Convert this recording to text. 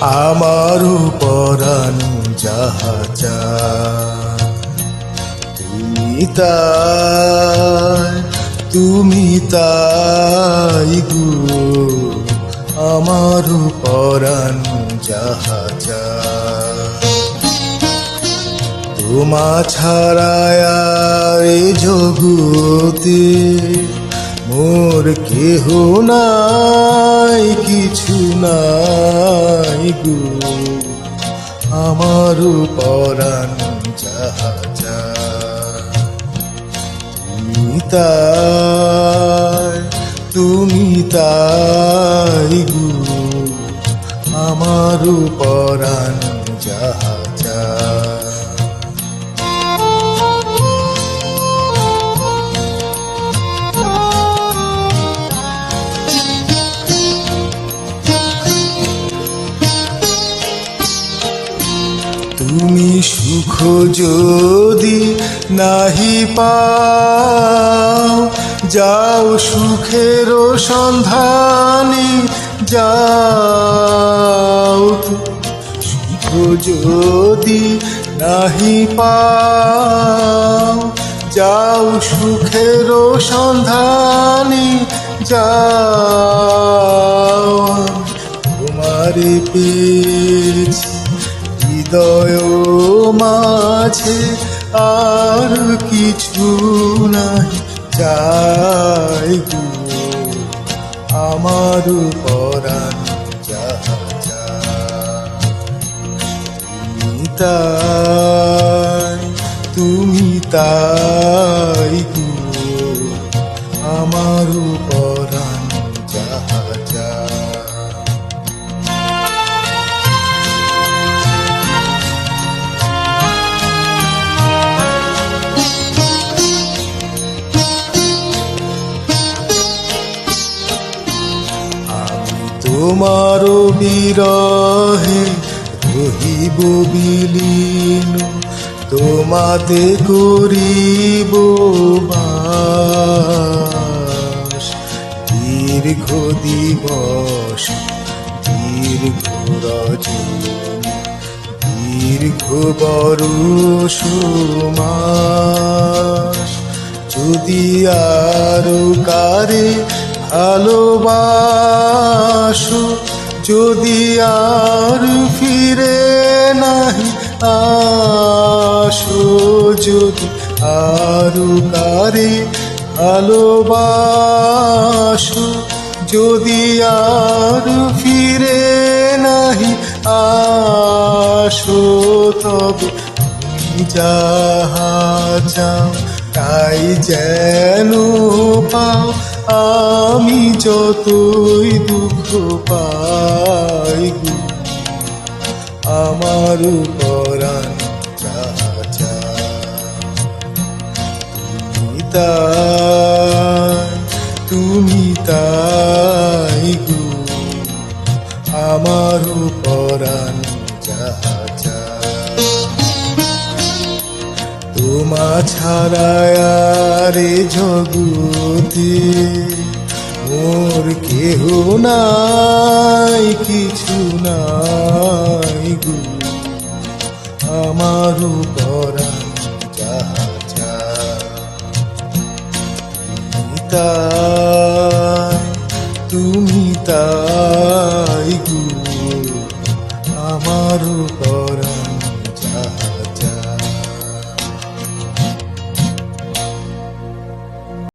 আমারও পরাণ যাহা চায়। তুমি তাই গো আমারও পরাণ যাহা চায়। তোমা ছাড়ায় এ জগতে মোর কেহ নাই, কিছু নাই গো আমারও পরাণ যাহা চায়। তুমি তাই গো আমারও পরাণ যাহা চায়। তুমি সুখ যদি নাহি পাও, যাও সুখের সন্ধানে যাও। সুখ যদি নাহি পাও, যাও সুখের সন্ধানে যাও। তোমারে পেয়েছি হৃদয় মাঝে, আর কিছু নাই চাই গো আমার পরাণ যাহা চায়। তুমি তাই গো আমার পরাণ যাহা চায়। তোমার বিরহে রহিব বিলীন, তোমাতে করিব বাস। দীর্ঘ দিবস দীর্ঘ রজনী, দীর্ঘ বরষ মাস। যদি আরো কারে ভালোবাসো, যদি আর ফিরে নাহি আসো, যদি আরো কারে ভালোবাসো, যদি আর ফিরে নাহি আসো, তবে তুমি যাহা চাও তাই যেন পাও। আমি যতই দুঃখ পাই গো আমার পরাণ যাহা চায়। তুমি তাই গো আমার পরাণ যাহা চায়। তোমা ছাড়ায় রে জগতে মোর কেহ নাই, কিছু নাই গো আমার পরাণ যাহা চায়। তুমি তাই গো আমার